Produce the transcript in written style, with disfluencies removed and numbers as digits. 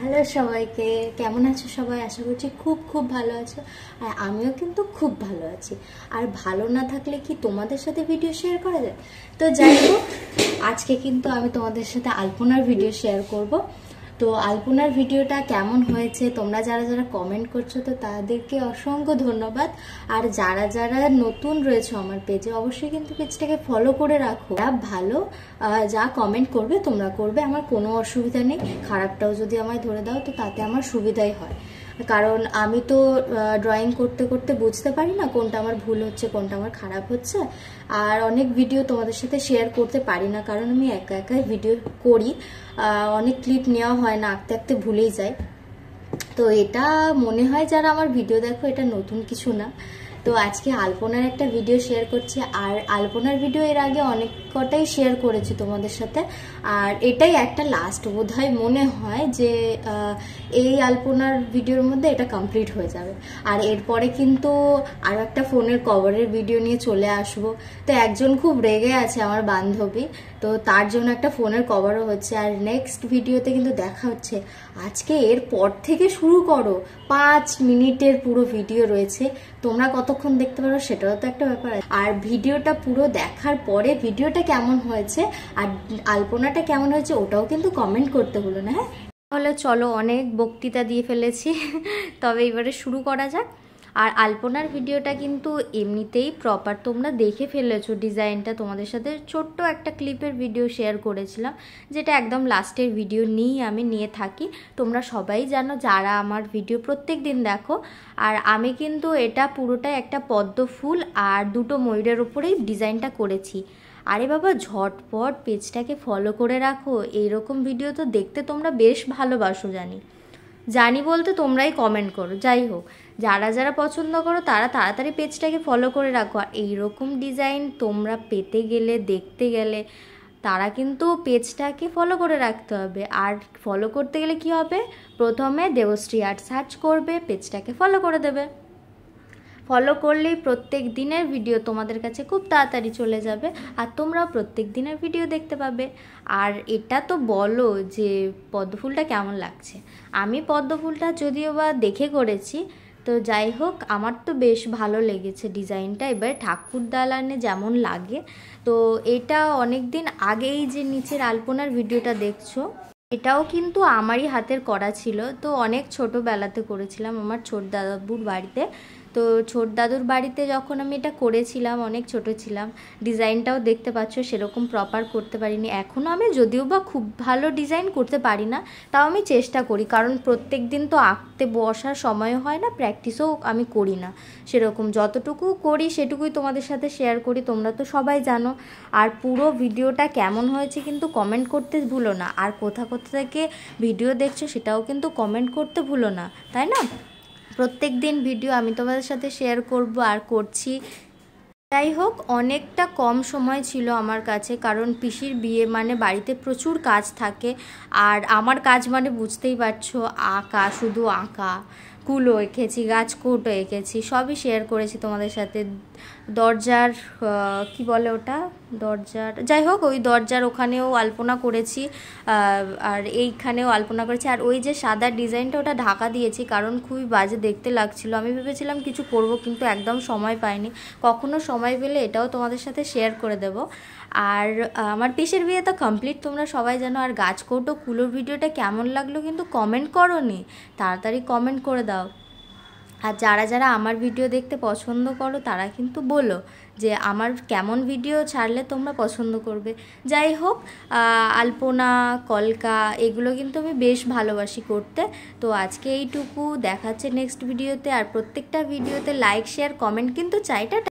Hello সবাইকে, কেমন আছো সবাই? আশা করছি খুব খুব ভালো আছো। আর আমিও কিন্তু খুব ভালো আছি। আর ভালো না থাকলে কি তোমাদের সাথে ভিডিও শেয়ার করা যায়? তো যাই হোক, আজকে কিন্তু আমি তোমাদের সাথে আলপনার ভিডিও শেয়ার করব। তো আলপনার ভিডিওটা কেমন হয়েছে তোমরা যারা যারা কমেন্ট করছো তো তাদেরকে অসংখ্য ধন্যবাদ। আর যারা যারা নতুন রয়েছে আমার পেজে অবশ্যই কিন্তু পেজটাকে ফলো করে রাখো। ভালো যা কমেন্ট করবে তোমরা করবে, আমার কোনো অসুবিধা নেই। খারাপটাও যদি আমায় ধরে দাও তো তাতে আমার সুবিধাই হয়, কারণ আমি তো ড্রয়িং করতে করতে বুঝতে পারি না কোনটা আমার ভুল হচ্ছে কোনটা আমার খারাপ হচ্ছে। আর অনেক ভিডিও তোমাদের সাথে শেয়ার করতে পারি না কারণ আমি একা একাই ভিডিও করি, অনেক ক্লিপ নেওয়া হয় না, আঁকতে আঁকতে ভুলেই যাই। তো এটা মনে হয় যারা আমার ভিডিও দেখো এটা নতুন কিছু না। তো আজকে আলপনার একটা ভিডিও শেয়ার করছি। আর আলপনার ভিডিও এর আগে অনেক কটাই শেয়ার করেছি তোমাদের সাথে, আর এটাই একটা লাস্ট বোধহয় মনে হয় যে এই আলপনার ভিডিওর মধ্যে এটা কমপ্লিট হয়ে যাবে। আর এরপরে কিন্তু আরও একটা ফোনের কভারের ভিডিও নিয়ে চলে আসবো। তো একজন খুব রেগে আছে আমার বান্ধবী, তো তার জন্য একটা ফোনের কভারও হচ্ছে। আর নেক্সট ভিডিওতে কিন্তু দেখা হচ্ছে। আজকে এর পর থেকে শুরু করো, 5 মিনিটের পুরো ভিডিও রয়েছে, তোমরা কতক্ষণ দেখতে পারো সেটাও তো একটা ব্যাপার। আর ভিডিওটা পুরো দেখার পরে ভিডিওটা কেমন হয়েছে আর আলপনাটা কেমন হয়েছে ওটাও কিন্তু কমেন্ট করতে হলো না। হ্যাঁ, তাহলে চলো, অনেক বক্তৃতা দিয়ে ফেলেছি, তবে এবারে শুরু করা যাক। আর আলপনার ভিডিওটা কিন্তু এমনিতেই প্রপার তোমরা দেখে ফেলেছো, ডিজাইনটা তোমাদের সাথে ছোট্ট একটা ক্লিপের ভিডিও শেয়ার করেছিলাম, যেটা একদম লাস্টের ভিডিও আমি নিয়ে থাকি। তোমরা সবাই জানো যারা আমার ভিডিও প্রত্যেক দিন দেখো। আর আমি কিন্তু এটা পুরোটাই একটা পদ্ম ফুল আর দুটো ময়ূরের উপরেই ডিজাইনটা করেছি। আরে বাবা, ঝটপট পেজটাকে ফলো করে রাখো, এইরকম ভিডিও তো দেখতে তোমরা বেশ ভালোবাসো জানি বলতে তোমরাই কমেন্ট করো। যাই হোক, যারা যারা পছন্দ করো তারা তাড়াতাড়ি পেজটাকে ফলো করে রাখো। আর এইরকম ডিজাইন তোমরা পেতে গেলে, দেখতে গেলে তারা কিন্তু পেজটাকে ফলো করে রাখতে হবে। আর ফলো করতে গেলে কি হবে, প্রথমে দেবশ্রী আর্ট সার্চ করবে, পেজটাকে ফলো করে দেবে। ফলো করলেই প্রত্যেক দিনের ভিডিও তোমাদের কাছে খুব তাড়াতাড়ি চলে যাবে আর তোমরাও প্রত্যেক দিনের ভিডিও দেখতে পাবে। আর এটা তো বলো যে পদ্মফুলটা কেমন লাগছে। আমি পদ্মফুলটা যদিও বা দেখে করেছি, তো যাই হোক আমার তো বেশ ভালো লেগেছে ডিজাইনটা। এবার ঠাকুর দালানে যেমন লাগে, তো এটা অনেক দিন আগেই যে নিচের আলপনার ভিডিওটা দেখছো এটাও কিন্তু আমারই হাতের করা ছিল। তো অনেক ছোটোবেলাতে করেছিলাম আমার ছোট দাদুর বাড়িতে। তো ছোট দাদুর বাড়িতে যখন আমি এটা করেছিলাম অনেক ছোট ছিলাম। ডিজাইনটাও দেখতে পাচ্ছ সেরকম প্রপার করতে পারিনি। এখনও আমি যদিও বা খুব ভালো ডিজাইন করতে পারি না, তাও আমি চেষ্টা করি, কারণ প্রত্যেক দিন তো আঁকতে বসার সময় হয় না, প্র্যাকটিসও আমি করি না সেরকম। যতটুকু করি সেটুকুই তোমাদের সাথে শেয়ার করি, তোমরা তো সবাই জানো। আর পুরো ভিডিওটা কেমন হয়েছে কিন্তু কমেন্ট করতে ভুলো না। আর কোথা থেকে ভিডিও দেখছো সেটাও কিন্তু কমেন্ট করতে ভুলো না, তাই না? প্রত্যেক দিন ভিডিও আমি তোমাদের সাথে শেয়ার করব আর করছি। যাই হোক, অনেকটা কম সময় ছিল আমার কাছে, কারণ পিসির বিয়ে মানে বাড়িতে প্রচুর কাজ থাকে। আর আমার কাজ মানে বুঝতেই পারছো, আঁকা, শুধু আঁকা। কুলো এঁকেছি, গাছকৌটো এঁকেছি, সবই শেয়ার করেছি তোমাদের সাথে। দরজার কি বলে ওটা, দরজার, যাই হোক ওই দরজার ওখানেও আলপনা করেছি, আর এইখানেও আলপনা করেছি। আর ওই যে সাদা ডিজাইনটা ওটা ঢাকা দিয়েছি, কারণ খুবই বাজে দেখতে লাগছিল। আমি ভেবেছিলাম কিছু করব, কিন্তু একদম সময় পাইনি। কখনো সময় পেলে এটাও তোমাদের সাথে শেয়ার করে দেব। আর আমার পিসের বিয়ে তো কমপ্লিট, তোমরা সবাই জানো। আর গাছকৌটো কুলোর ভিডিওটা কেমন লাগলো কিন্তু কমেন্ট করোনি, তাড়াতাড়ি কমেন্ট করে দাও। আর যারা যারা আমার ভিডিও দেখতে পছন্দ করো তারা কিন্তু বলো যে আমার কেমন ভিডিও ছাড়লে তোমরা পছন্দ করবে। যাই হোক, আলপনা, কলকা এগুলো কিন্তু আমি বেশ ভালোবাসি করতে। তো আজকে এইটুকু, দেখাচ্ছে নেক্সট ভিডিওতে। আর প্রত্যেকটা ভিডিওতে লাইক, শেয়ার, কমেন্ট কিন্তু চাই।